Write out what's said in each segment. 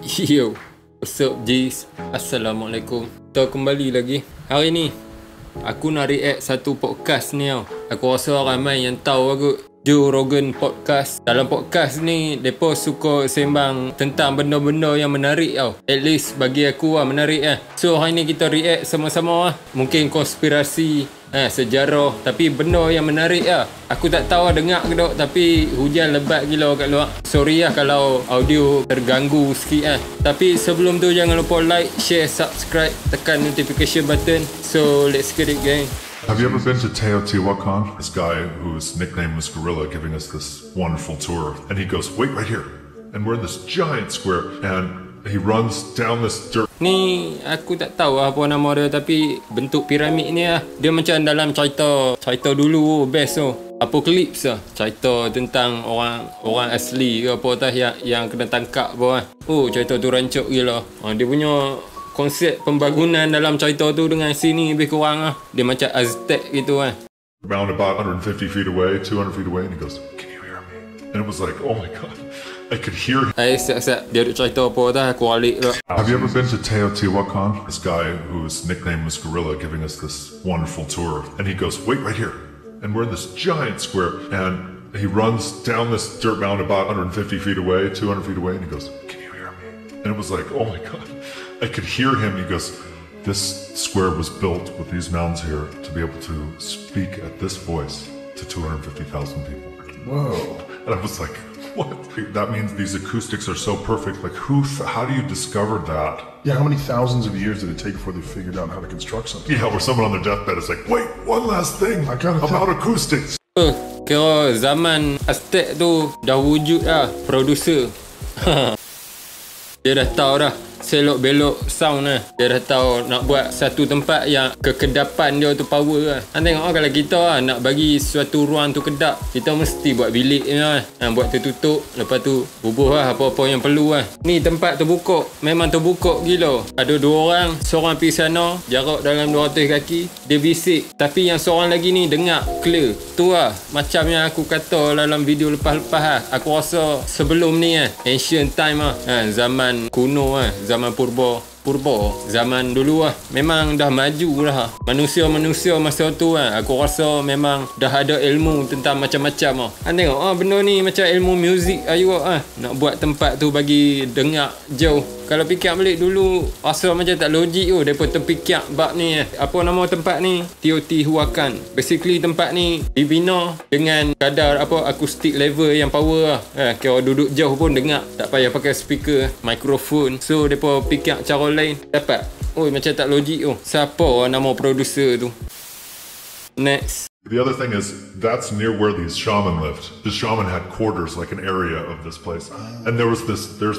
Yo, what's up G's? Assalamualaikum. Kita kembali lagi. Hari ni aku nak react satu podcast ni tau. Aku rasa ramai yang tahu aku, Joe Rogan Podcast. Dalam podcast ni depa suka sembang tentang benda-benda yang menarik tau. At least bagi aku lah menarik lah. So hari ni kita react sama-sama lah. Mungkin konspirasi, sejarah, tapi benda yang menarik lah. Aku tak tahu lah dengar ke tak, tapi hujan lebat gila kat luar. Sorry lah kalau audio terganggu sikit lah. Tapi sebelum tu jangan lupa like, share, subscribe, tekan notification button. So let's get it, gang. Have you ever been to Teori Konspirasi? This guy whose nickname was Gorilla giving us this wonderful tour. And he goes, wait right here. And we're in this giant square and he runs down this dirt. Ni aku tak tahu apa nama dia, tapi bentuk piramid ni lah. Dia macam dalam cerita dulu, best tu. Apokalips lah. Cerita tentang orang asli ke apa tah yang kena tangkap apa. Oh, cerita tu rancak gila. Dia punya konsep pembangunan dalam cerita tu dengan sini lebih kurang lah. Dia macam Aztec gitu kan. Around about 150 feet away, 200 feet away, and he goes, can you hear me? And it was like, oh my god, I could hear him. Siap-siap, dia duk cerita apa dah, aku balik lah. Have you ever been to Teori Konspirasi? This guy whose nickname was Gorilla giving us this wonderful tour. And he goes, wait right here. And we're in this giant square and he runs down this dirt mound about 150 feet away, 200 feet away, and he goes, can you hear me? And it was like, oh my god, I could hear him. He goes, this square was built with these mounds here to be able to speak at this voice to 250,000 people. Whoa. And I was like, what? That means these acoustics are so perfect. Like, how do you discover that? Yeah, how many thousands of years did it take before they figured out how to construct something? Yeah, where someone on their deathbed is like, wait, one last thing about acoustics. Kira zaman Aztec tu dah wujud lah producer. Dia dah tahu dah selok belok sound lah. Dia dah tahu nak buat satu tempat yang kekedapan dia tu power lah. Tengok lah, kalau kita lah nak bagi suatu ruang tu kedap, kita mesti buat bilik ni lah. Buat tertutup, lepas tu bubuh lah apa-apa yang perlu lah. Ni tempat terbuka, memang terbuka gila. Ada dua orang, seorang pergi sana, jarak dalam 200 kaki, dia bisik. Tapi yang seorang lagi ni dengar clear. Tu lah macam yang aku kata dalam video lepas-lepas lah. Aku rasa sebelum ni lah, ancient time lah, zaman kuno lah, zaman purba, zaman dulu lah, memang dah maju lah. Manusia masa tu lah, aku rasa memang dah ada ilmu tentang macam-macam lah. Tengok benda ni macam ilmu muzik juga nak buat tempat tu bagi dengar jauh. Kalau fikir balik dulu, rasa macam tak logik tu. Mereka terfikir bab ni apa nama tempat ni? Teotihuacan. Basically tempat ni dibina dengan kadar akustik level yang power lah. Kira duduk jauh pun dengar, tak payah pakai speaker, mikrofon. So mereka fikir cara lain, dapat. Macam tak logik tu. Siapa nama producer tu? Next. The other thing is, that's near where these shaman lived. The shaman had quarters, like an area of this place. And there's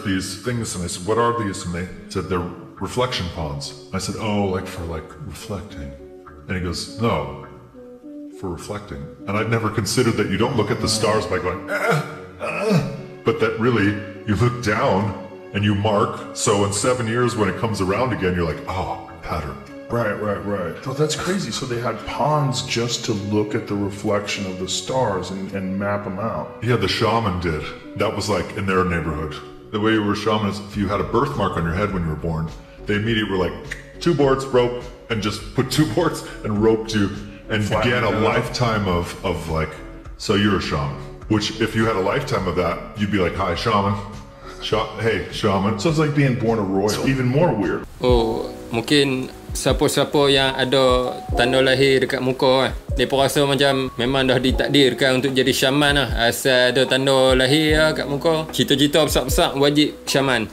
these things, and I said, what are these? And they said, they're reflection ponds. I said, oh, like for reflecting. And he goes, no, for reflecting. And I'd never considered that you don't look at the stars by going, but that really, you look down and you mark. So in 7 years, when it comes around again, you're like, oh, pattern. Right. Oh, that's crazy. So they had ponds just to look at the reflection of the stars and map them out. Yeah, the shaman did. That was like in their neighborhood. The way you were a shaman is if you had a birthmark on your head when you were born, they immediately were like, 2 boards, rope, and just put 2 boards and roped you and began a lifetime of like, so you're a shaman. Which if you had a lifetime of that, you'd be like, hi, shaman. Hey, shaman. So it's like being born a royal, even more weird. Mungkin siapa-siapa yang ada tanda lahir dekat muka mereka rasa macam memang dah ditakdirkan untuk jadi syaman lah. Asal ada tanda lahir kat muka, cita-cita besar-besar wajib syaman.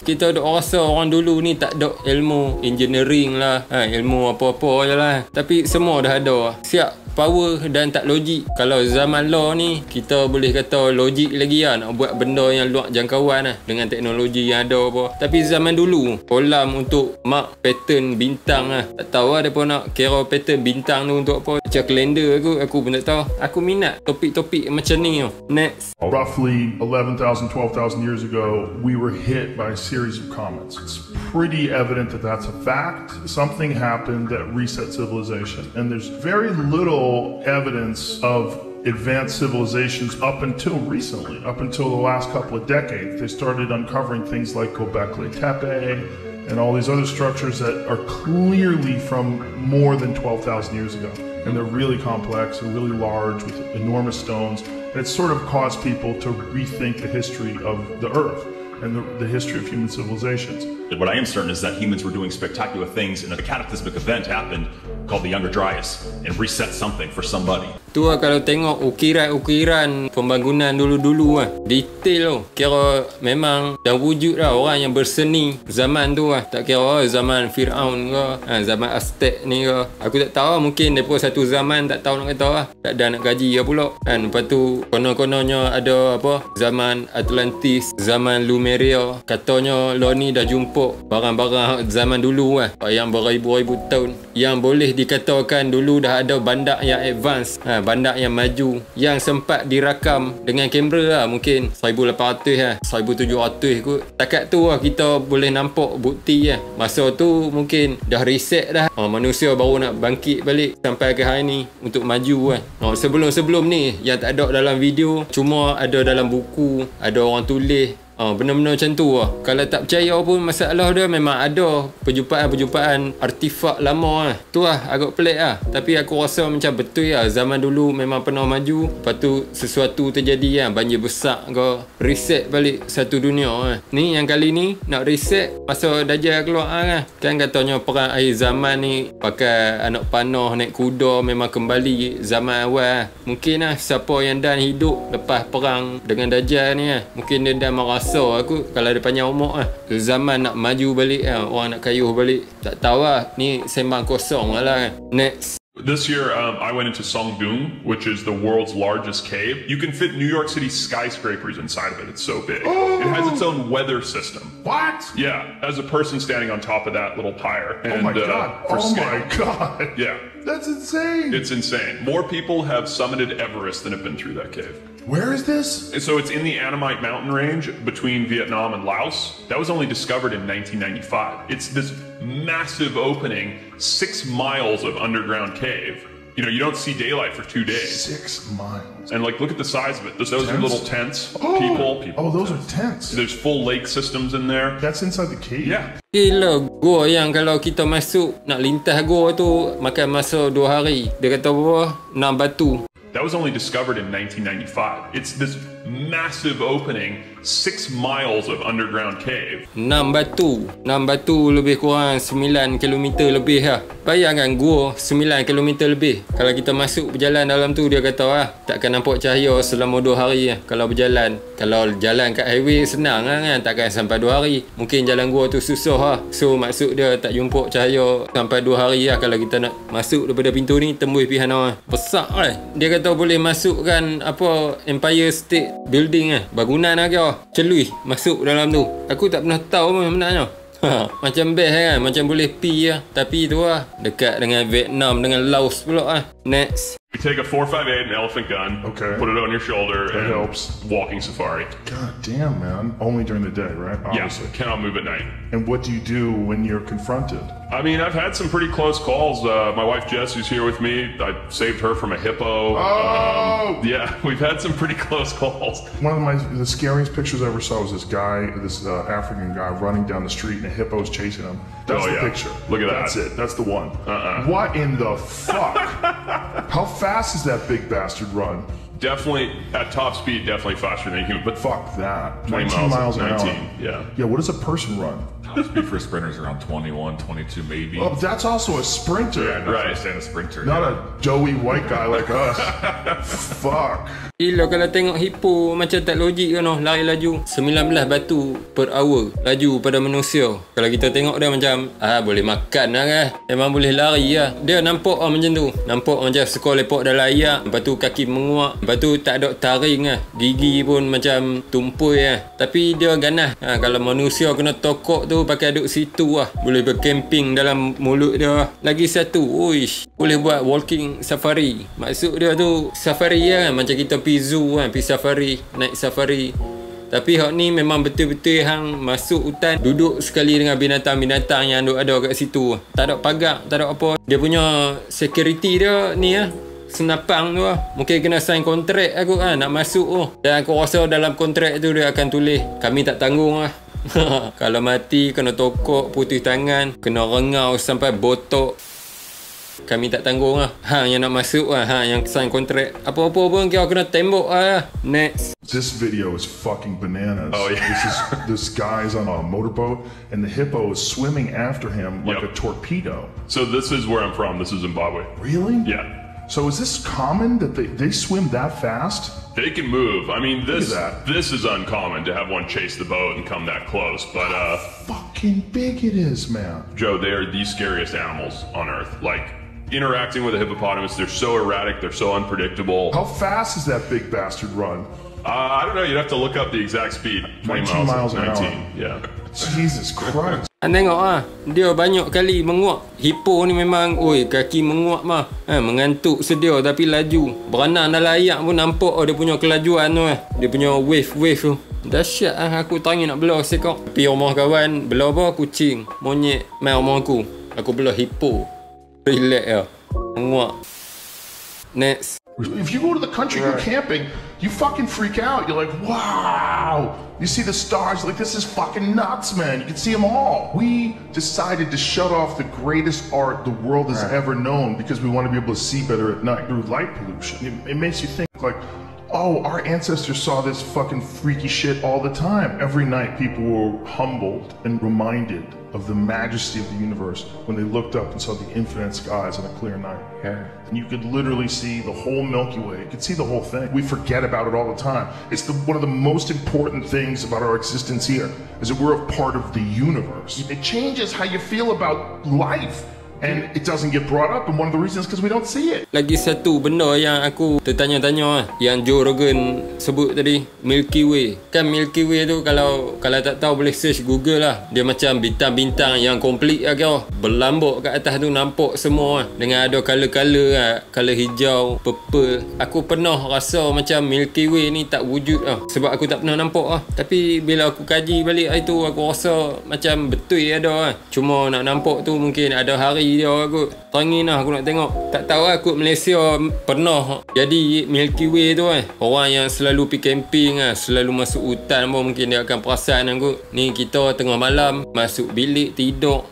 Kita duk rasa orang dulu ni tak ada ilmu engineering lah, ilmu apa-apa je lah. Tapi semua dah ada. Siap, power dan tak logik. Kalau zaman law ni, kita boleh kata logik lagi lah, nak buat benda yang luar jangkauan lah, dengan teknologi yang ada apa. Tapi zaman dulu, kolam untuk mark pattern bintang lah. Tak tahu lah mereka nak kira pattern bintang tu untuk apa. Macam kalender aku pun tak tahu. Aku minat topik-topik macam ni. Next. Roughly 11,000, 12,000 years ago, we were hit by a series of comets. It's pretty evident that that's a fact. Something happened that reset civilization. And there's very little evidence of advanced civilizations up until recently, up until the last couple of decades. They started uncovering things like Göbekli Tepe and all these other structures that are clearly from more than 12,000 years ago. And they're really complex, they're really large with enormous stones. And it's sort of caused people to rethink the history of the Earth and the history of human civilizations. What I am certain is that humans were doing spectacular things and a cataclysmic event happened called the Younger Dryas and reset something for somebody. Tu lah kalau tengok ukiran-ukiran pembangunan dulu-dulu lah. Detail tu. Kira memang dah wujud lah orang yang berseni zaman tu lah. Tak kira zaman Fir'aun ke, zaman Aztec ni ke. Aku tak tahu lah, mungkin mereka satu zaman tak tahu nak kata lah. Tak ada nak gaji lah pula. Lepas tu konon-kononnya ada apa, zaman Atlantis, zaman Lumeria. Katanya lo ni dah jumpa barang-barang zaman dulu lah. Yang beribu-ribu tahun. Yang boleh dikatakan dulu dah ada bandar yang advance. Bandar yang maju yang sempat dirakam dengan kamera lah, mungkin 1800 lah, 1700 kot. Takat tu lah kita boleh nampak bukti lah. Masa tu mungkin dah reset dah, manusia baru nak bangkit balik sampai ke hari ni untuk maju lah. Sebelum-sebelum ni yang tak ada dalam video, cuma ada dalam buku, ada orang tulis. Benar-benar macam tu lah. Kalau tak percaya pun masalah dia memang ada perjumpaan-perjumpaan artifak lama lah. Tu lah agak pelik lah. Tapi aku rasa macam betul lah, zaman dulu memang pernah maju. Lepas tu sesuatu terjadi lah, banjir besar ke, reset balik satu dunia lah. Ni yang kali ni nak reset masa Dajjal keluar lah. Kan katanya perang akhir zaman ni pakai anak panah naik kuda, memang kembali zaman awal lah. Mungkin lah siapa yang dan hidup lepas perang dengan Dajjal ni lah, mungkin dia dah merasa aku kalau ada panjang umur lah, zaman nak maju balik lah, orang nak kayuh balik. Tak tahu lah, ni sembang kosong lah. Next. This year, I went into Songdung, which is the world's largest cave. You can fit New York City skyscrapers inside of it. It's so big. Oh. It has its own weather system. What? Yeah, as a person standing on top of that little pyre. Oh And, my god. For Oh scale. my god. Yeah. That's insane. It's insane. More people have summited Everest than have been through that cave. Where is this? So it's in the Annamite mountain range between Vietnam and Laos. That was only discovered in 1995. It's this massive opening, 6 miles of underground cave. You know, you don't see daylight for 2 days. 6 miles. And like, look at the size of it. Those are little tents. Oh. People. Oh, those are tents. There's full lake systems in there. That's inside the cave. Yeah. Gila, gua yang kalau kita masuk nak lintas gua tu makan masa 2 hari. Dia kata apa? 6 batu. That was only discovered in 1995. It's this massive opening, 6 miles of underground cave. 6 batu lebih kurang 9 km lebih lah. Bayangkan gua 9 km lebih. Kalau kita masuk berjalan dalam tu, dia kata lah, takkan nampak cahaya selama 2 hari lah kalau berjalan. Kalau jalan kat highway senang lah kan, takkan sampai 2 hari. Mungkin jalan gua tu susah lah. So maksud dia tak jumpa cahaya sampai 2 hari lah. Kalau kita nak masuk daripada pintu ni, tembus pihana lah. Besar lah. Dia kata boleh masukkan apa, Empire State Building lah, bangunan lah kira. Celui masuk dalam tu. Aku tak pernah tahu pun sebenarnya. Macam best kan, macam boleh pi lah. Tapi tu lah, dekat dengan Vietnam, dengan Laos pula lah. Next. You take a 4.58 and elephant gun, Okay. put it on your shoulder, That and helps. walking safari. God damn, man. Only during the day, right? Obviously. Yeah, cannot move at night. And what do you do when you're confronted? I mean, I've had some pretty close calls. My wife Jess, who's here with me, I saved her from a hippo. Oh! Yeah, we've had some pretty close calls. One of the scariest pictures I ever saw was this guy, this African guy running down the street and a hippo's chasing him. That's Oh, the yeah. picture. Look at that. That's it. That's the one. What in the fuck? How fast is that big bastard run? Definitely, at top speed, definitely faster than a human. But Fuck that. 20 19 miles an 19, hour. yeah. Yeah, what does a person run? Top speed for sprinters around 21, 22 maybe. Oh, that's also a sprinter. Yeah, right. right. Stand a sprinter. Not a doughy white guy like us. Fuck. Gila kalau tengok hippo macam tak logik kan, lari laju 19 batu per hour laju pada manusia. Kalau kita tengok dia macam boleh makan lah kan, memang boleh lari lah. Dia nampak macam tu, nampak macam sekolah lepak dalam air. Lepas tu kaki menguap, lepas tu tak ada taring lah, gigi pun macam tumpul lah. Tapi dia ganas. Kalau manusia kena tokok tu pakai duduk situ lah, boleh bercamping dalam mulut dia. Lagi satu, uish, boleh buat walking safari. Maksud dia tu safari lah kan, macam kita pergi zoo kan, pergi safari, naik safari. Tapi hak ni memang betul-betul hang masuk hutan, duduk sekali dengan binatang-binatang yang ada kat situ. Tak ada pagar, tak ada apa. Dia punya security dia ni lah, senapang tu lah. Mungkin kena sign kontrak aku nak masuk tu. Dan aku rasa dalam kontrak tu dia akan tulis kami tak tanggung lah. Kalau mati kena tokok, putih tangan, kena rengau sampai botok, kami tak tanggung lah. Hang yang nak masuk lah, hang yang sign kontrak. Apa-apa pun kau kena tembok lah. Next. This video is fucking bananas. Oh, yeah. This guy's on a motorboat and the hippo is swimming after him like a torpedo. So this is where I'm from. This is Zimbabwe. Really? Yeah. So is this common that they swim that fast? They can move. I mean, Look at that. this is uncommon to have one chase the boat and come that close. But Fucking big it is, man. Joe, they are the scariest animals on Earth. Like interacting with a hippopotamus, they're so erratic, they're so unpredictable. How fast does that big bastard run? I don't know. You'd have to look up the exact speed. 19 miles an hour. 19. Yeah. Jesus Christ. Tengok dia banyak kali menguap. Hippo ni memang, kaki menguap mah. Mengantuk sedia tapi laju. Berenang dalam air pun nampak dia punya kelajuan tu. Dia punya wave tu. Dahsyat aku tangi nak belah sekok. Pergi rumah kawan, belah apa? Kucing, monyet, main rumah aku. Aku belah hippo. Relax lah. Menguap. Next. If you go to the country, go camping, you fucking freak out. You're like, wow. You see the stars, like, this is fucking nuts, man. You can see them all. We decided to shut off the greatest art the world has ever known because we want to be able to see better at night through light pollution. It makes you think, like, oh, our ancestors saw this fucking freaky shit all the time. Every night people were humbled and reminded of the majesty of the universe when they looked up and saw the infinite skies on a clear night. Yeah. And you could literally see the whole Milky Way. You could see the whole thing. We forget about it all the time. It's one of the most important things about our existence here, is that we're a part of the universe. It changes how you feel about life. And it doesn't get brought up, and one of the reasons is because we don't see it. Lagi satu benda yang aku tertanya-tanya yang Joe Rogan sebut tadi, Milky Way. Kan Milky Way tu kalau tak tahu boleh search Google lah. Dia macam bintang-bintang yang komplit lah kau. Berlambuk kat atas tu nampak semua lah. Dengan ada color-color lah. Color hijau, purple. Aku pernah rasa macam Milky Way ni tak wujud lah. Sebab aku tak pernah nampak lah. Tapi bila aku kaji balik itu, aku rasa macam betul ada lah. Cuma nak nampak tu mungkin ada hari dia aku tangin lah aku nak tengok. Tak tahu lah aku Malaysia pernah jadi Milky Way tu orang yang selalu pergi camping selalu masuk hutan pun mungkin dia akan perasan aku ni kita tengah malam masuk bilik tidur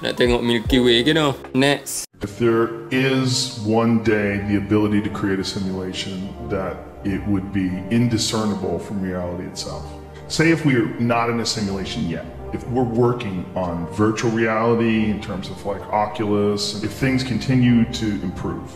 nak tengok Milky Way ke no. Next. If there is one day the ability to create a simulation that it would be indiscernible from reality itself. Say if we're not in a simulation yet. If we're working on virtual reality in terms of like Oculus, if things continue to improve,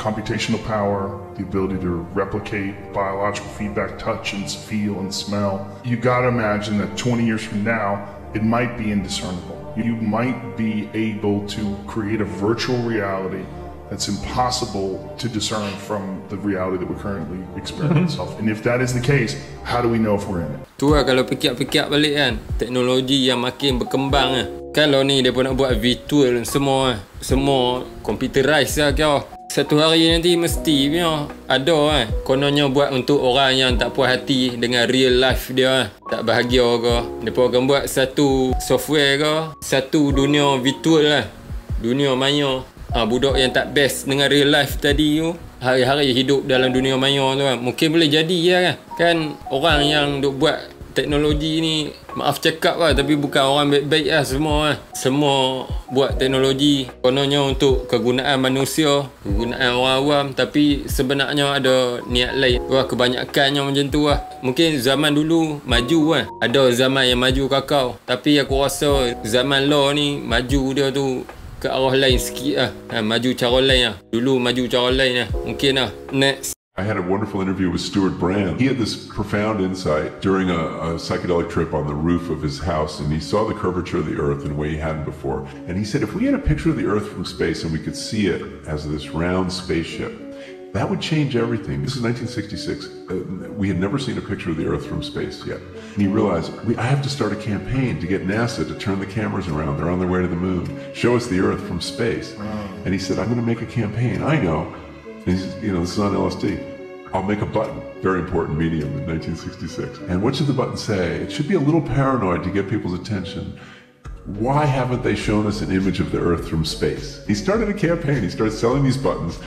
computational power, the ability to replicate biological feedback, touch and feel and smell, you gotta imagine that 20 years from now, it might be indiscernible. You might be able to create a virtual reality that's impossible to discern from the reality that we're currently experiencing. And if that is the case, how do we know if we're in it? Tu lah kalau fikir-fikir balik kan, teknologi yang makin berkembang Kalau ni dia pun nak buat virtual semua computerized lah kau. Satu hari nanti mesti punya ada kononnya buat untuk orang yang tak puas hati dengan real life dia tak bahagia ke. Dia pun akan buat satu software ke, satu dunia virtual dunia maya. Budak yang tak best dengan real life tadi tu hari-hari hidup dalam dunia maya tu mungkin boleh jadi kan orang yang duk buat teknologi ni, maaf cakap tapi bukan orang baik-baik semua buat teknologi kononnya untuk kegunaan manusia, kegunaan orang awam, tapi sebenarnya ada niat lain. Kebanyakannya macam tu mungkin zaman dulu maju ada zaman yang maju kakao, tapi aku rasa zaman law ni maju dia tu ke arah lain sikit maju cara lain dulu maju cara lain mungkin Next. I had a wonderful interview with Stuart Brand. He had this profound insight during a psychedelic trip on the roof of his house, and he saw the curvature of the Earth in a way he hadn't before. And he said, if we had a picture of the Earth from space and we could see it as this round spaceship, that would change everything. This is 1966. We had never seen a picture of the Earth from space yet. And he realized, I have to start a campaign to get NASA to turn the cameras around. They're on their way to the moon. Show us the Earth from space. And he said, I'm going to make a campaign. I know. And he said, this is on LSD. I'll make a button. Very important medium in 1966. And what should the button say? It should be a little paranoid to get people's attention. Why haven't they shown us an image of the Earth from space? He started a campaign. He started selling these buttons.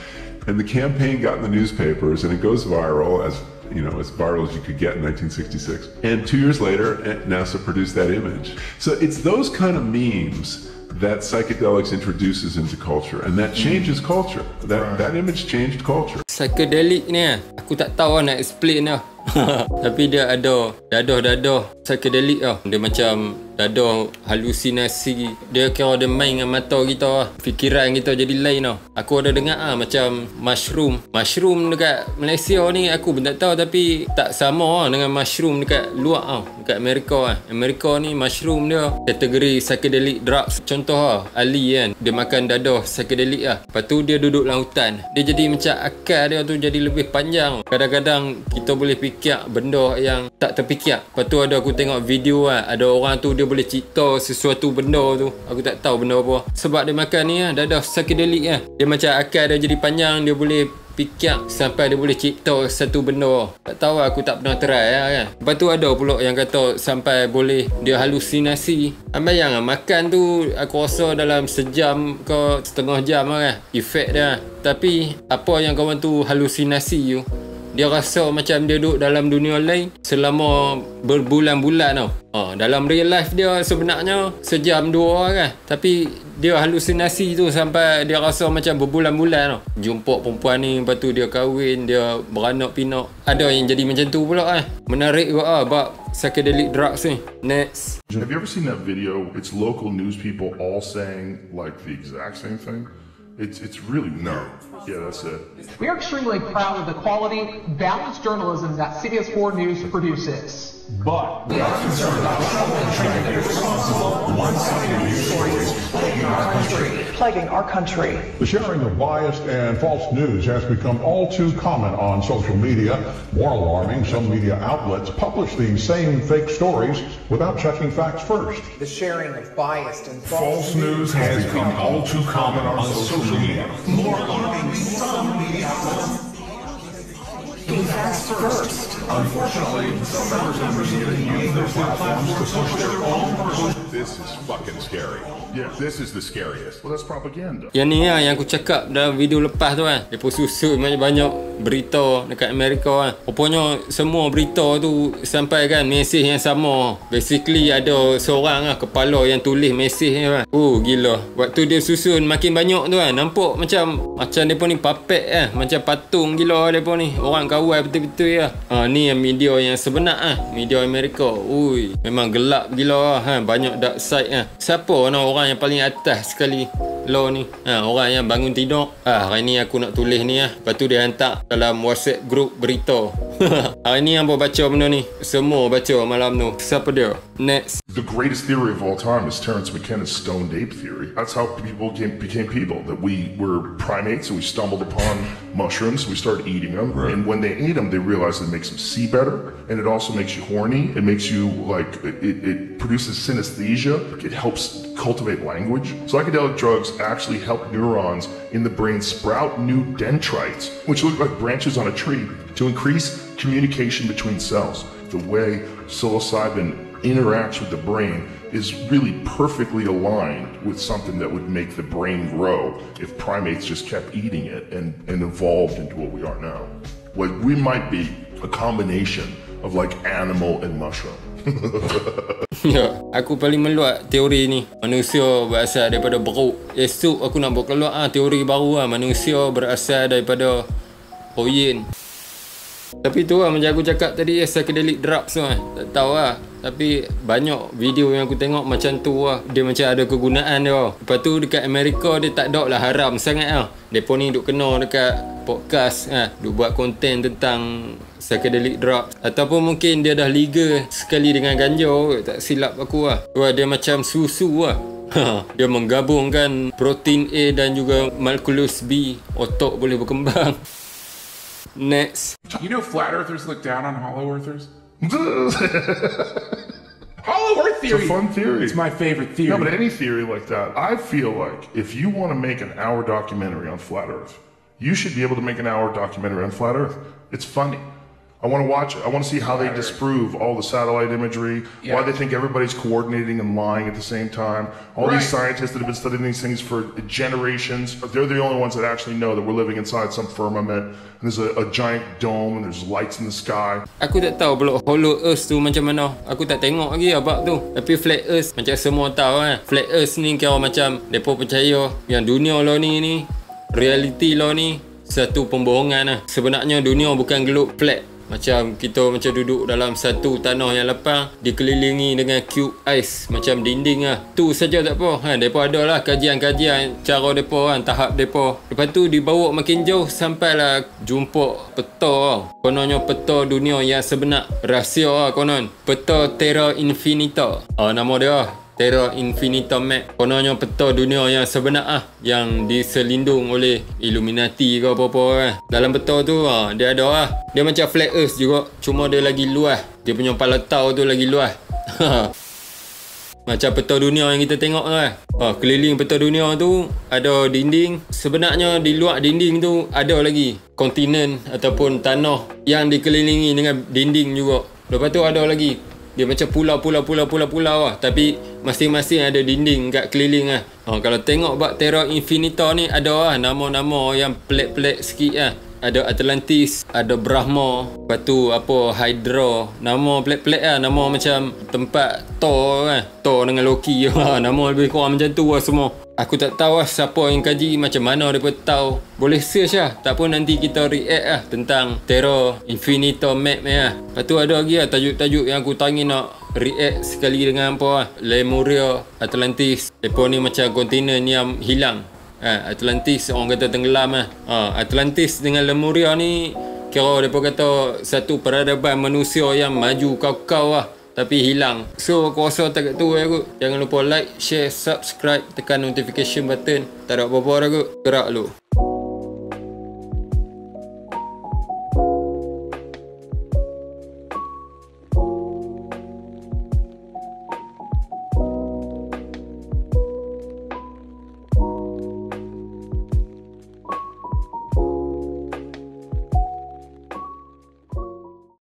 And the campaign got in the newspapers, and it goes viral, as viral as you could get in 1966. And 2 years later, NASA produced that image. So it's those kind of memes that psychedelics introduces into culture, and that changes culture. That image changed culture. Psychedelic ni aku tak tahu nak explain lah. Tapi dia ada dadah psychedelic lah. Dia macam dadah halusinasi. Dia kira dia main dengan mata kita lah. Fikiran kita jadi lain lah. Aku ada dengar macam mushroom dekat Malaysia ni aku pun tak tahu, tapi tak sama lah dengan mushroom dekat luar lah. Dekat Amerika lah. Amerika ni mushroom dia kategori psychedelic drugs. Contoh lah Ali kan, dia makan dadah psychedelic lah. Lepas tu dia duduk dalam hutan, dia jadi macam akal dia tu jadi lebih panjang. Kadang-kadang kita boleh fikir benda yang tak terfikir. Lepas tu aku tengok video lah, ada orang tu dia boleh cipta sesuatu benda tu, aku tak tahu benda apa. Sebab dia makan ni lah, dadah psychedelic lah. Dia macam akal dia jadi panjang, dia boleh fikir sampai dia boleh cipta satu benda. Tak tahu aku tak pernah try lah kan. Lepas tu ada pula yang kata sampai boleh dia halusinasi. Bayang lah, makan tu aku rasa dalam sejam ke setengah jam lah kan efek dia. Tapi apa yang kawan tu halusinasi tu, dia rasa macam dia duduk dalam dunia lain selama berbulan-bulan tau. Dalam real life dia sebenarnya sejam dua kan, tapi dia halusinasi tu sampai dia rasa macam berbulan-bulan tau. Jumpa perempuan ni, lepas tu dia kahwin, dia beranak pinak. Ada yang jadi macam tu pula Menarik juga bab psychedelic drugs ni. Next. Have you ever seen that video? It's local news people all saying like the exact same thing. It's really weird. Yeah, that's it. We are extremely proud of the quality, balanced journalism that CBS 4 News produces. But we are concerned about troubling trend and irresponsible one-sided news stories plaguing our country. The sharing of biased and false news has become all too common on social media. More alarming, some media outlets publish these same fake stories without checking facts first. The sharing of biased and False news has become all too common on social media. More alarming, some media outlets facts first. Unfortunately, some members of the media use their platforms to push their own personal. This is fucking scary. Yeah. This is the scariest. Well, that's propaganda. Yang ni yang aku cakap dalam video lepas tu dia pun susun banyak berita dekat Amerika Rupanya semua berita tu sampaikan mesej yang sama. Basically ada seorang kepala yang tulis mesej ni gila. Waktu dia susun makin banyak tu nampak macam depa ni puppet macam patung gila depa ni. Orang kawal betul-betul ni yang media yang sebenar media Amerika. Ui, memang gelap gila banyak dark side Siapa orang yang paling atas sekali law ni? Orang yang bangun tidur. Hari ni aku nak tulis ni Lepas tu dia hantar dalam WhatsApp group berita. Hari ni apa baca benda ni? Semua baca malam tu. Siapa dia? Next. The greatest theory of all time is Terence McKenna's stoned ape theory. That's how people became people. That we were primates and we stumbled upon mushrooms. We started eating them. Right. And when they ate them, they realized it makes them see better. And it also makes you horny. It makes you it produces synesthesia. It helps cultivate language. Psychedelic drugs actually help neurons in the brain sprout new dendrites, which look like branches on a tree, to increase communication between cells. The way psilocybin interacts with the brain is really perfectly aligned with something that would make the brain grow if primates just kept eating it and evolved into what we are now. What we might be a combination of like animal and mushroom. Aku paling meluat teori ni. Manusia berasal daripada beruk. Esok aku nak buat keluar teori baru manusia berasal daripada oyen. Tapi tu macam aku cakap tadi psychedelic drugs tu tak tahu tapi banyak video yang aku tengok macam tu dia macam ada kegunaan dia. Lepas tu dekat Amerika dia tak ada lah haram sangat Depa ni duk kena dekat podcast duk buat konten tentang psychedelic drugs. Ataupun mungkin dia dah legal sekali dengan ganja tak silap aku dia macam susu dia menggabungkan protein A dan juga malkulus B. Otak boleh berkembang. Next. You know flat earthers look down on hollow earthers? Hollow Earth theory. It's a fun theory. It's my favorite theory. No, but any theory like that, I feel like if you want to make an hour documentary on flat Earth, you should be able to make an hour documentary on flat Earth. It's funny. I want to see how they disprove all the satellite imagery, why they think everybody's coordinating and lying at the same time. All these scientists that have been studying these things for generations, they're the only ones that actually know that we're living inside some firmament, and there's a giant dome, and there's lights in the sky. Aku tak tahu pula hollow earth tu macam mana. Aku tak tengok lagi abang tu. Tapi flat earth macam semua tahu kan. Flat earth ni kira macam depa percaya yang dunia lo ni reality lo ni satu pembohongan lah. Sebenarnya dunia bukan globe flat. Macam kita macam duduk dalam satu tanah yang lapang dikelilingi dengan cube ice macam dinding lah. Tu saja tak apa. Mereka ada lah kajian-kajian cara mereka kan, tahap mereka. Lepas tu dibawa makin jauh sampailah jumpa peta lah. Kononnya peta dunia yang sebenar. Rahsia lah konon. Peta Terra Infinita. Nama dia lah. Terra Infinita Map. Kononnya peta dunia yang sebenar lah, yang diselindung oleh Illuminati ke apa-apa kan. Dalam peta tu dia ada lah. Dia macam flat earth juga, cuma dia lagi luas. Dia punya palatau tu lagi luas. Macam peta dunia yang kita tengok kan. Keliling peta dunia tu ada dinding. Sebenarnya di luar dinding tu ada lagi kontinen ataupun tanah yang dikelilingi dengan dinding juga. Lepas tu ada lagi, dia macam pulau lah. Tapi masing-masing ada dinding kat keliling lah. Kalau tengok bak Terra Infinita ni ada lah nama-nama yang pelik-pelik sikit lah. Ada Atlantis, ada Brahma, lepas tu apa Hydra. Nama pelik-pelik lah. Nama macam tempat Thor kan. Thor dengan Loki lah. Nama lebih kurang macam tu lah semua. Aku tak tahu lah siapa yang kaji, macam mana mereka tahu. Boleh search lah. Tak pun nanti kita react lah tentang Terra Infinita Map ni lah. Lepas tu ada lagi lah tajuk-tajuk yang aku tangi nak react sekali dengan apa lah. Lemuria, Atlantis. Mereka ni macam kontinen yang hilang. Atlantis orang kata tenggelam lah. Atlantis dengan Lemuria ni kira mereka kata satu peradaban manusia yang maju kau-kau lah, tapi hilang. So aku rasa tak tu aku. Jangan lupa like, share, subscribe, tekan notification button. Tak ada apa-apa dah aku. Gerak lu.